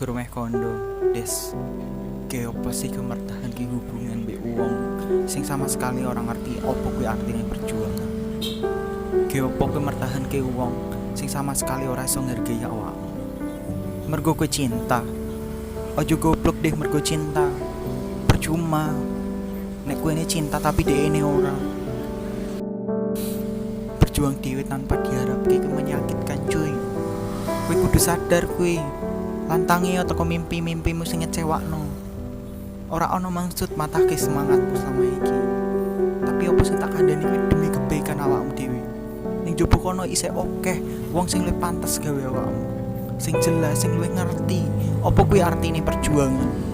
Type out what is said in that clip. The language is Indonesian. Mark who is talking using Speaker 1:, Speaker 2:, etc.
Speaker 1: Guru meh kondo, Des. Ge opo sih kemertahanke hubungan mbek wong sing sama sekali orang ngerti opo kuwi artine perjuangan. Ge opo kemertahanke wong sing sama sekali ora iso ngergei awakmu. Mergo kowe cinta. Ojo goblok deh mergo cinta. Percuma. Nek kowe ini cinta tapi dhek ini ora. Berjuang dhewe tanpa diharapke ku menyakitkan cuy. Kowe kudu sadar kuwi. Lantangi teko mimpi-mimpimu sing ngecewakno. Ora ana maksud matahke semangatmu selama iki. Tapi opo sing tak kandhani kuwi demi kebaikan awakmu dhewe. Ning jopo kono isih akeh wong sing luwih pantes gawe awakmu. Sing jelas, sing luwih ngerti opo kuwi artine perjuangan.